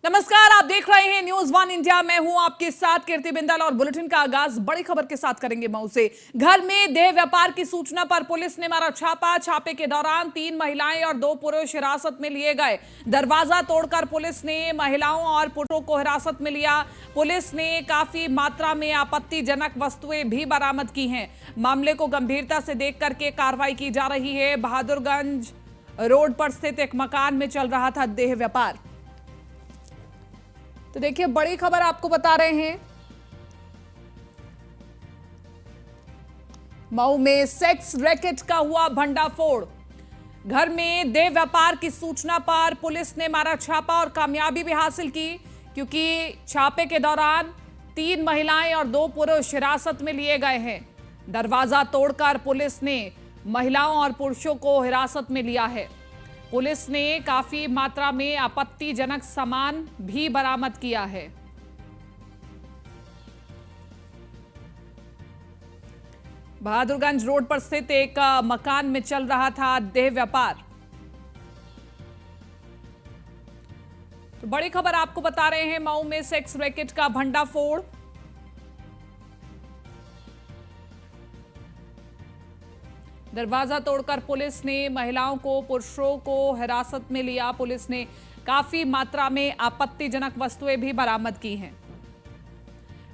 नमस्कार, आप देख रहे हैं न्यूज वन इंडिया। मैं हूं आपके साथ कीर्ति बिंदल और बुलेटिन का आगाज बड़ी खबर के साथ करेंगे मऊ से। घर में देह व्यापार की सूचना पर पुलिस ने मारा छापा। छापे के दौरान 3 महिलाएं और 2 पुरुष हिरासत में लिए गए। दरवाजा तोड़कर पुलिस ने महिलाओं और पुरुषों को हिरासत में लिया। पुलिस ने काफी मात्रा में आपत्तिजनक वस्तुएं भी बरामद की हैं। मामले को गंभीरता से देख करके कार्रवाई की जा रही है। बहादुरगंज रोड पर स्थित एक मकान में चल रहा था देह व्यापार। तो देखिए, बड़ी खबर आपको बता रहे हैं। मऊ में सेक्स रैकेट का हुआ भंडाफोड़। घर में देह व्यापार की सूचना पर पुलिस ने मारा छापा और कामयाबी भी हासिल की, क्योंकि छापे के दौरान 3 महिलाएं और 2 पुरुष हिरासत में लिए गए हैं। दरवाजा तोड़कर पुलिस ने महिलाओं और पुरुषों को हिरासत में लिया है। पुलिस ने काफी मात्रा में आपत्तिजनक सामान भी बरामद किया है। बहादुरगंज रोड पर स्थित एक मकान में चल रहा था देह व्यापार। तो बड़ी खबर आपको बता रहे हैं, मऊ में सेक्स रैकेट का भंडाफोड़। दरवाजा तोड़कर पुलिस ने महिलाओं को पुरुषों को हिरासत में लिया। पुलिस ने काफी मात्रा में आपत्तिजनक वस्तुएं भी बरामद की हैं।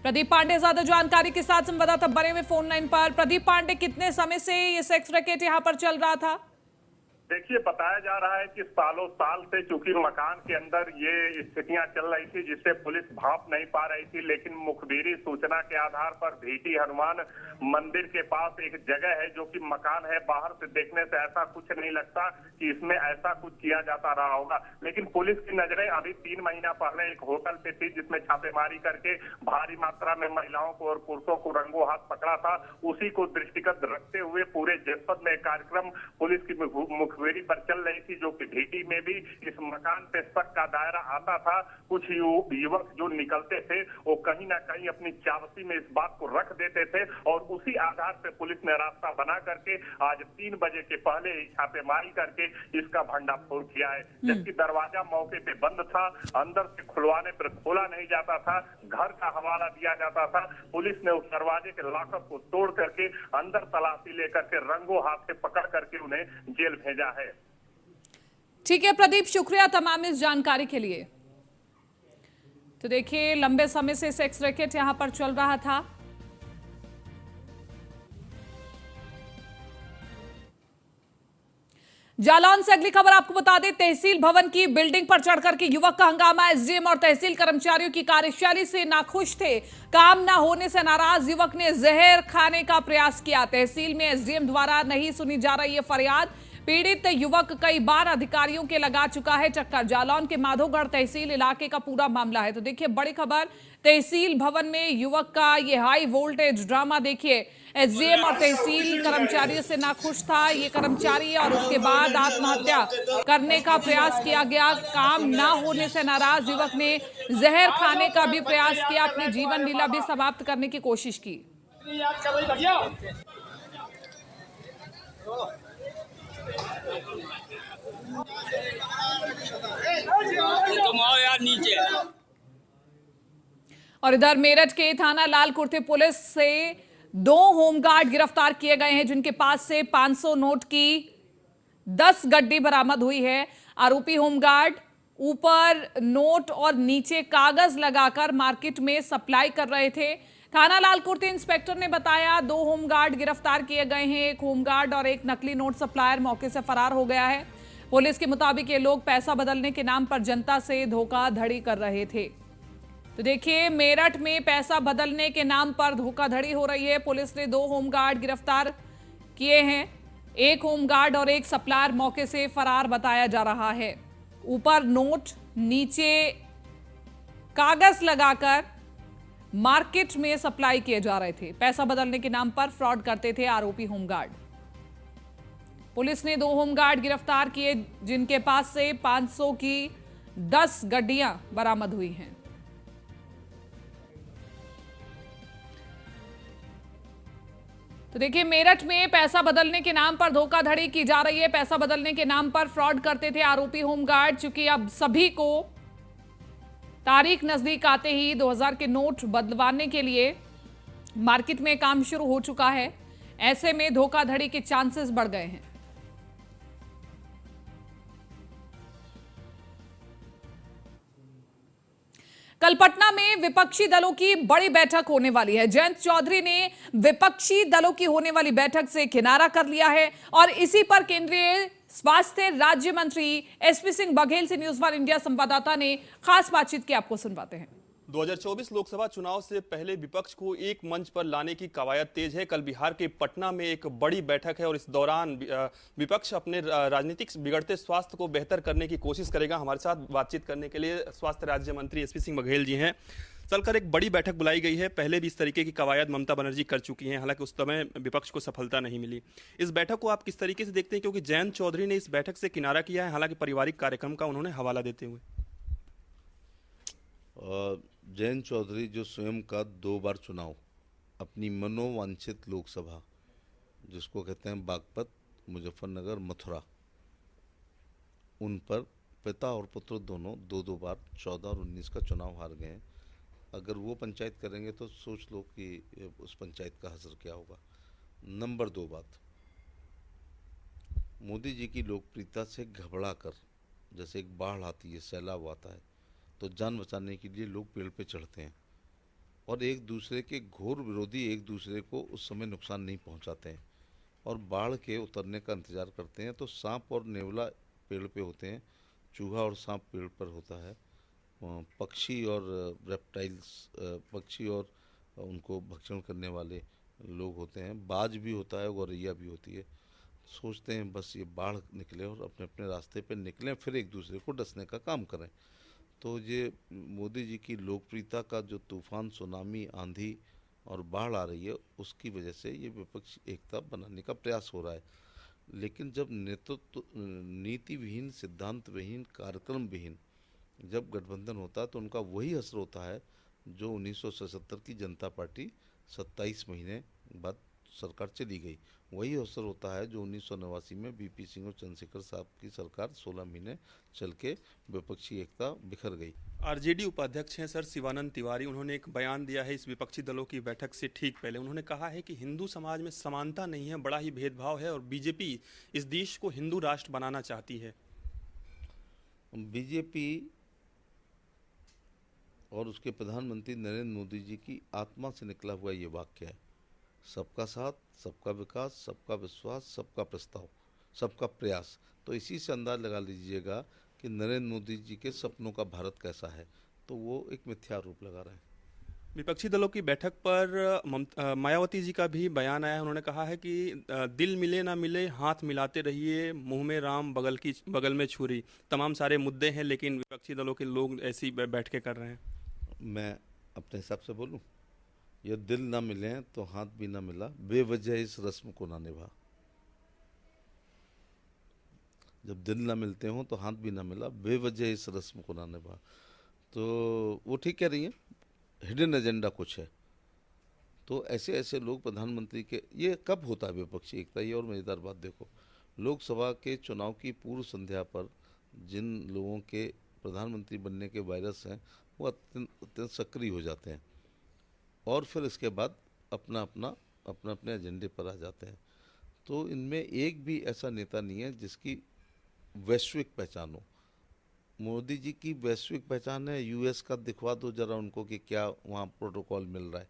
प्रदीप पांडे ज्यादा जानकारी के साथ संवाददाता बने हुए फोन लाइन पर। प्रदीप पांडे, कितने समय से ये सेक्स रैकेट यहां पर चल रहा था? देखिए, बताया जा रहा है कि सालों साल से चूंकि मकान के अंदर ये स्थितियां चल रही थी, जिससे पुलिस भांप नहीं पा रही थी, लेकिन मुखबिरी सूचना के आधार पर भीटी हनुमान मंदिर के पास एक जगह है जो कि मकान है। बाहर से देखने से ऐसा कुछ नहीं लगता कि इसमें ऐसा कुछ किया जाता रहा होगा, लेकिन पुलिस की नजरें अभी 3 महीना पहले एक होटल पे थी, जिसमें छापेमारी करके भारी मात्रा में महिलाओं को और पुरुषों को रंगों हाथ पकड़ा था। उसी को दृष्टिगत रखते हुए पूरे जनपद में कार्यक्रम पुलिस की मुखबिरी पर चल रही थी, जो कि भीटी में भी इस मकान पे शक का दायरा आता था। कुछ युवक जो निकलते थे वो कहीं ना कहीं अपनी चावसी में इस बात को रख देते थे और उसी आधार पे पुलिस ने रास्ता बना करके आज 3 बजे के पहले ही छापेमारी करके इसका भंडाफोड़ किया है। जबकि दरवाजा मौके पे बंद था, अंदर से खुलवाने पर खोला नहीं जाता था, घर का हवाला दिया जाता था। पुलिस ने उस दरवाजे के लॉकअप को तोड़ करके अंदर तलाशी लेकर के रंगों हाथ से पकड़ करके उन्हें जेल भेजा है। ठीक है प्रदीप, शुक्रिया तमाम इस जानकारी के लिए। तो देखिए, लंबे समय से सेक्स रैकेट यहां पर चल रहा था। जालौन से अगली खबर आपको बता दें। तहसील भवन की बिल्डिंग पर चढ़कर के युवक का हंगामा। एसडीएम और तहसील कर्मचारियों की कार्यशैली से नाखुश थे। काम न होने से नाराज युवक ने जहर खाने का प्रयास किया। तहसील में एसडीएम द्वारा नहीं सुनी जा रही है फरियाद। पीड़ित युवक कई बार अधिकारियों के लगा चुका है चक्कर। जालौन के माधोगढ़ तहसील इलाके का पूरा मामला है। तो देखिए, बड़ी खबर, तहसील भवन में युवक का ये हाई वोल्टेज ड्रामा। देखिए, एसडीएम और तहसील कर्मचारियों से नाखुश था ये कर्मचारी और उसके बाद आत्महत्या करने का प्रयास किया गया। काम ना होने से नाराज युवक ने जहर खाने का भी प्रयास किया, अपनी जीवन लीला भी समाप्त करने की कोशिश की। और इधर मेरठ के थाना लालकुर्ती पुलिस से 2 होमगार्ड गिरफ्तार किए गए हैं, जिनके पास से 500 नोट की 10 गड्डी बरामद हुई है। आरोपी होमगार्ड ऊपर नोट और नीचे कागज लगाकर मार्केट में सप्लाई कर रहे थे। थाना लालकुर्ती इंस्पेक्टर ने बताया 2 होमगार्ड गिरफ्तार किए गए हैं। एक होमगार्ड और एक नकली नोट सप्लायर मौके से फरार हो गया है। पुलिस के मुताबिक ये लोग पैसा बदलने के नाम पर जनता से धोखाधड़ी कर रहे थे। तो देखिए, मेरठ में पैसा बदलने के नाम पर धोखाधड़ी हो रही है। पुलिस ने 2 होमगार्ड गिरफ्तार किए हैं। एक होमगार्ड और एक सप्लायर मौके से फरार बताया जा रहा है। ऊपर नोट, नीचे कागज लगाकर मार्केट में सप्लाई किए जा रहे थे। पैसा बदलने के नाम पर फ्रॉड करते थे आरोपी होमगार्ड। पुलिस ने 2 होमगार्ड गिरफ्तार किए, जिनके पास से 500 की 10 गड्डियां बरामद हुई हैं। तो देखिए, मेरठ में पैसा बदलने के नाम पर धोखाधड़ी की जा रही है। पैसा बदलने के नाम पर फ्रॉड करते थे आरोपी होमगार्ड। चूंकि अब सभी को तारीख नजदीक आते ही 2000 के नोट बदलवाने के लिए मार्केट में काम शुरू हो चुका है। ऐसे में धोखाधड़ी के चांसेस बढ़ गए हैं। कल पटना में विपक्षी दलों की बड़ी बैठक होने वाली है। जयंत चौधरी ने विपक्षी दलों की होने वाली बैठक से किनारा कर लिया है और इसी पर केंद्रीय स्वास्थ्य राज्य मंत्री एसपी सिंह बघेल से न्यूज वन इंडिया संवाददाता ने खास बातचीत की। आपको सुनवाते हैं। 2024 लोकसभा चुनाव से पहले विपक्ष को एक मंच पर लाने की कवायद तेज है। कल बिहार के पटना में एक बड़ी बैठक है और इस दौरान विपक्ष अपने राजनीतिक बिगड़ते स्वास्थ्य को बेहतर करने की कोशिश करेगा। हमारे साथ बातचीत करने के लिए स्वास्थ्य राज्य मंत्री एसपी सिंह बघेल जी हैं। चलकर एक बड़ी बैठक बुलाई गई है। पहले भी इस तरीके की कवायद ममता बनर्जी कर चुकी हैं, हालांकि उस समय विपक्ष को सफलता नहीं मिली। इस बैठक को आप किस तरीके से देखते हैं, क्योंकि जयंत चौधरी ने इस बैठक से किनारा किया है, हालांकि पारिवारिक कार्यक्रम का उन्होंने हवाला देते हुए। जयंत चौधरी जो स्वयं का 2 बार चुनाव अपनी मनोवांछित लोकसभा, जिसको कहते हैं बागपत, मुजफ्फरनगर, मथुरा, उन पर पिता और पुत्र दोनों 2-2 बार 14 और 19 का चुनाव हार गए हैं। अगर वो पंचायत करेंगे तो सोच लो कि उस पंचायत का असर क्या होगा। नंबर 2 बात, मोदी जी की लोकप्रियता से घबरा कर, जैसे एक बाढ़ आती है, सैलाब आता है, तो जान बचाने के लिए लोग पेड़ पे चढ़ते हैं और एक दूसरे के घोर विरोधी एक दूसरे को उस समय नुकसान नहीं पहुंचाते हैं और बाढ़ के उतरने का इंतज़ार करते हैं। तो सांप और नेवला पेड़ पे होते हैं, चूहा और सांप पेड़ पर होता है, पक्षी और रेप्टाइल्स, पक्षी और उनको भक्षण करने वाले लोग होते हैं, बाज भी होता है, गौरैया भी होती है। सोचते हैं बस ये बाढ़ निकले और अपने अपने रास्ते पर निकलें, फिर एक दूसरे को डसने का काम करें। तो ये मोदी जी की लोकप्रियता का जो तूफान, सुनामी, आंधी और बाढ़ आ रही है, उसकी वजह से ये विपक्ष एकता बनाने का प्रयास हो रहा है। लेकिन जब नेतृत्व नीति विहीन, सिद्धांत विहीन, कार्यक्रम विहीन जब गठबंधन होता है तो उनका वही असर होता है जो 1977 की जनता पार्टी 27 महीने बाद सरकार चली गई। वही अवसर होता है जो 1989 में बीपी सिंह और चंद्रशेखर साहब की सरकार 16 महीने चल के विपक्षी एकता बिखर गई। आरजेडी उपाध्यक्ष हैं सर शिवानंद तिवारी, उन्होंने एक बयान दिया है इस विपक्षी दलों की बैठक से ठीक पहले। उन्होंने कहा है कि हिंदू समाज में समानता नहीं है, बड़ा ही भेदभाव है और बीजेपी इस देश को हिंदू राष्ट्र बनाना चाहती है। बीजेपी और उसके प्रधानमंत्री नरेंद्र मोदी जी की आत्मा से निकला हुआ ये वाक्य है, सबका साथ, सबका विकास, सबका विश्वास, सबका प्रस्ताव, सबका प्रयास। तो इसी से अंदाज लगा लीजिएगा कि नरेंद्र मोदी जी के सपनों का भारत कैसा है। तो वो एक मिथ्या रूप लगा रहे हैं। विपक्षी दलों की बैठक पर मायावती जी का भी बयान आया है। उन्होंने कहा है कि दिल मिले ना मिले, हाथ मिलाते रहिए, मुंह में राम बगल में छुरी, तमाम सारे मुद्दे हैं, लेकिन विपक्षी दलों के लोग ऐसी बैठ के कर रहे हैं। मैं अपने हिसाब से बोलूं, ये दिल ना मिले तो हाथ भी ना मिला, बेवजह इस रस्म को ना निभा। जब दिल ना मिलते हो तो हाथ भी ना मिला, बेवजह इस रस्म को ना निभा। तो वो ठीक कह रही हैं, हिडन एजेंडा कुछ है। तो ऐसे ऐसे लोग प्रधानमंत्री के, ये कब होता है विपक्षी एकता? ये और मज़ेदार बात देखो, लोकसभा के चुनाव की पूर्व संध्या पर जिन लोगों के प्रधानमंत्री बनने के वायरस हैं वो अत्यंत सक्रिय हो जाते हैं और फिर इसके बाद अपना अपने एजेंडे पर आ जाते हैं। तो इनमें एक भी ऐसा नेता नहीं है जिसकी वैश्विक पहचान हो। मोदी जी की वैश्विक पहचान है, यूएस का दिखवा दो जरा उनको कि क्या वहाँ प्रोटोकॉल मिल रहा है।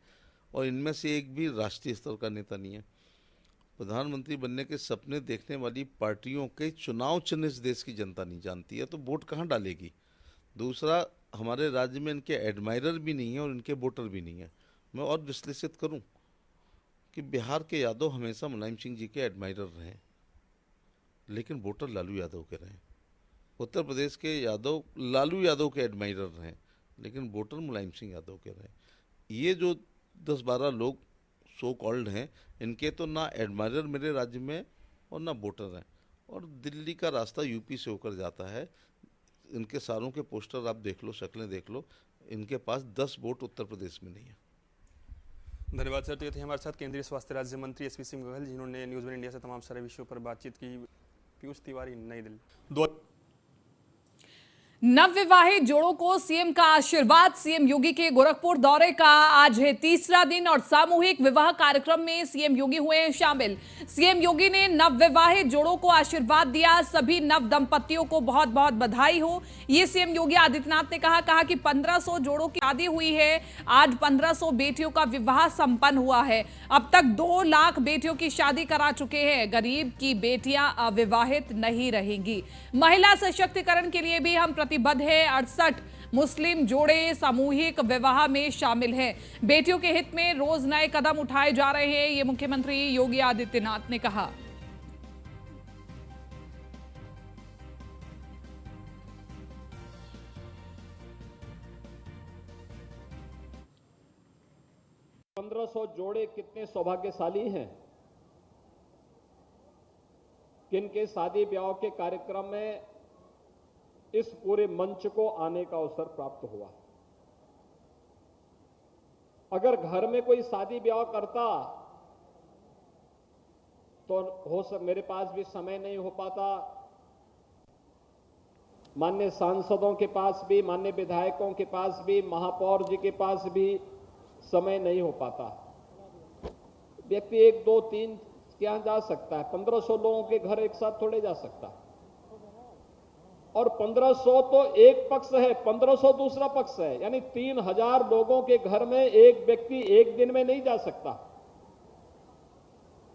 और इनमें से एक भी राष्ट्रीय स्तर का नेता नहीं है। प्रधानमंत्री बनने के सपने देखने वाली पार्टियों के चुनाव चिन्ह इस देश की जनता नहीं जानती है, तो वोट कहाँ डालेगी? दूसरा, हमारे राज्य में इनके एडमायरर भी नहीं है और इनके वोटर भी नहीं है। मैं और विश्लेषित करूं कि बिहार के यादव हमेशा मुलायम सिंह जी के एडमायरर रहे, लेकिन वोटर लालू यादव के रहे। उत्तर प्रदेश के यादव लालू यादव के एडमायरर रहे, लेकिन वोटर मुलायम सिंह यादव के रहे। ये जो 10-12 लोग सो कॉल्ड हैं, इनके तो ना एडमायरर मेरे राज्य में और ना वोटर हैं। और दिल्ली का रास्ता यूपी से होकर जाता है। इनके सारों के पोस्टर आप देख लो, शक्लें देख लो, इनके पास 10 वोट उत्तर प्रदेश में नहीं है। धन्यवाद सर। तो ये थे हमारे साथ केंद्रीय स्वास्थ्य राज्य मंत्री एसपी सिंह बघेल, जिन्होंने न्यूज़ वन इंडिया से तमाम सारे विषयों पर बातचीत की। पीयूष तिवारी, नई दिल्ली। नवविवाहित जोड़ों को सीएम का आशीर्वाद। सीएम योगी के गोरखपुर दौरे का आज है तीसरा दिन और सामूहिक विवाह कार्यक्रम में सीएम योगी हुए हैं शामिल। सीएम योगी ने नवविवाहित जोड़ों को आशीर्वाद दिया। सभी नव दंपतियों को बहुत बहुत बधाई हो, ये सीएम योगी आदित्यनाथ ने कहा कि 1500 जोड़ों की शादी हुई है। आज 1500 बेटियों का विवाह संपन्न हुआ है। अब तक 2 लाख बेटियों की शादी करा चुके हैं। गरीब की बेटियां अविवाहित नहीं रहेंगी। महिला सशक्तिकरण के लिए भी हम प्रतिबद्ध है। 68 मुस्लिम जोड़े सामूहिक विवाह में शामिल हैं। बेटियों के हित में रोज नए कदम उठाए जा रहे हैं, ये मुख्यमंत्री योगी आदित्यनाथ ने कहा। पंद्रह 1500 जोड़े कितने सौभाग्यशाली हैं, किनके शादी ब्याह के कार्यक्रम में इस पूरे मंच को आने का अवसर प्राप्त हुआ। अगर घर में कोई शादी ब्याह करता तो मेरे पास भी समय नहीं हो पाता, माननीय सांसदों के पास भी, माननीय विधायकों के पास भी, महापौर जी के पास भी समय नहीं हो पाता। व्यक्ति 1, 2, 3 क्या जा सकता है, 1500 लोगों के घर एक साथ थोड़े जा सकता। और 1500 तो एक पक्ष है, 1500 दूसरा पक्ष है, यानी 3000 लोगों के घर में एक व्यक्ति एक दिन में नहीं जा सकता।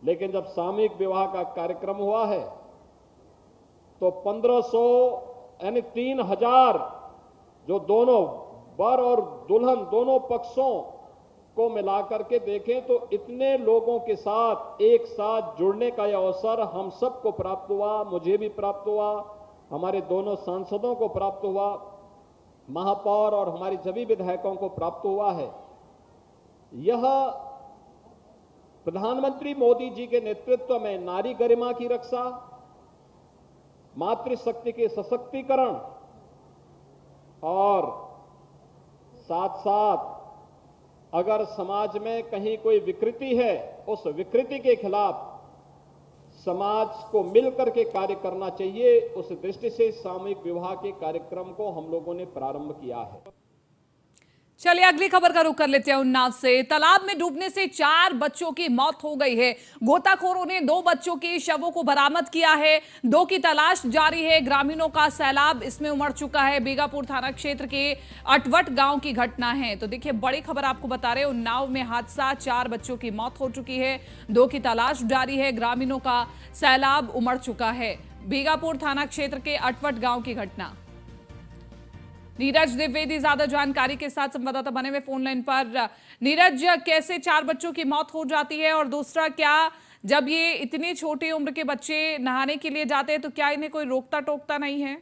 लेकिन जब सामूहिक विवाह का कार्यक्रम हुआ है तो 1500 यानी 3000 जो दोनों वर और दुल्हन दोनों पक्षों को मिलाकर के देखें तो इतने लोगों के साथ एक साथ जुड़ने का यह अवसर हम सबको प्राप्त हुआ। मुझे भी प्राप्त हुआ, हमारे दोनों सांसदों को प्राप्त हुआ, महापौर और हमारे सभी विधायकों को प्राप्त हुआ है। यह प्रधानमंत्री मोदी जी के नेतृत्व में नारी गरिमा की रक्षा, मातृशक्ति के सशक्तिकरण और साथ साथ अगर समाज में कहीं कोई विकृति है, उस विकृति के खिलाफ समाज को मिलकर के कार्य करना चाहिए। उस दृष्टि से सामूहिक विवाह के कार्यक्रम को हम लोगों ने प्रारंभ किया है। चलिए अगली खबर का रुख कर लेते हैं उन्नाव से। तालाब में डूबने से 4 बच्चों की मौत हो गई है। गोताखोरों ने 2 बच्चों के शवों को बरामद किया है। 2 की तलाश जारी है। ग्रामीणों का सैलाब इसमें उमड़ चुका है। बीगापुर थाना क्षेत्र के अटवट गांव की घटना है। तो देखिए बड़ी खबर आपको बता रहे हैं, उन्नाव में हादसा, 4 बच्चों की मौत हो चुकी है, 2 की तलाश जारी है। ग्रामीणों का सैलाब उमड़ चुका है। बीगापुर थाना क्षेत्र के अटवट गांव की घटना। नीरज द्विवेदी ज्यादा जानकारी के साथ संवाददाता बने हुए फोन लाइन पर। नीरज, कैसे 4 बच्चों की मौत हो जाती है, और दूसरा क्या जब ये इतनी छोटी उम्र के बच्चे नहाने के लिए जाते हैं तो क्या इन्हें कोई रोकता टोकता नहीं है?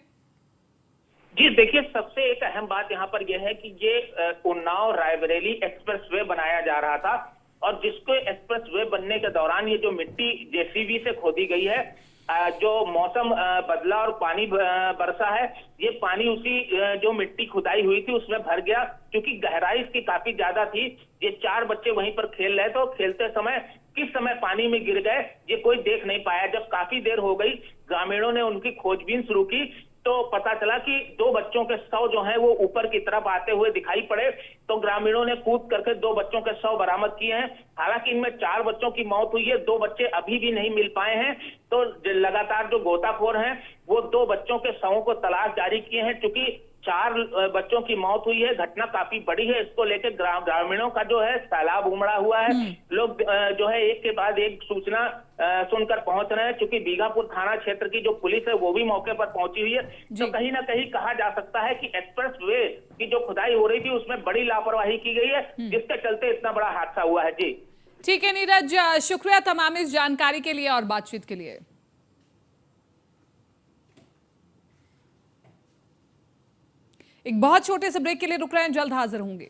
जी देखिए, सबसे एक अहम बात यहाँ पर यह है कि ये उन्नाव रायबरेली एक्सप्रेसवे बनाया जा रहा था, और जिसको एक्सप्रेसवे बनने के दौरान ये जो मिट्टी जेसीबी से खोदी गई है, जो मौसम बदला और पानी बरसा है, ये पानी उसी जो मिट्टी खुदाई हुई थी उसमें भर गया। क्योंकि गहराई इसकी काफी ज्यादा थी, ये 4 बच्चे वहीं पर खेल रहे थे, तो खेलते समय किस समय पानी में गिर गए ये कोई देख नहीं पाया। जब काफी देर हो गई, ग्रामीणों ने उनकी खोजबीन शुरू की तो पता चला कि 2 बच्चों के शव जो हैं वो ऊपर की तरफ आते हुए दिखाई पड़े। तो ग्रामीणों ने कूद करके 2 बच्चों के शव बरामद किए हैं। हालांकि इनमें 4 बच्चों की मौत हुई है, 2 बच्चे अभी भी नहीं मिल पाए हैं। तो लगातार जो गोताखोर हैं वो 2 बच्चों के शवों को तलाश जारी किए हैं। चूंकि 4 बच्चों की मौत हुई है, घटना काफी बड़ी है, इसको लेकर ग्रामीणों का जो है सैलाब उमड़ा हुआ है। लोग जो है एक के बाद एक सूचना सुनकर पहुंच रहे हैं। क्योंकि बीगापुर थाना क्षेत्र की जो पुलिस है वो भी मौके पर पहुंची हुई है। तो कहीं ना कहीं कहा जा सकता है कि एक्सप्रेस वे की जो खुदाई हो रही थी उसमें बड़ी लापरवाही की गई है, जिसके चलते इतना बड़ा हादसा हुआ है। जी ठीक है नीरज, शुक्रिया तमाम इस जानकारी के लिए और बातचीत के लिए। एक बहुत छोटे से ब्रेक के लिए रुक रहे हैं, जल्द हाजिर होंगे।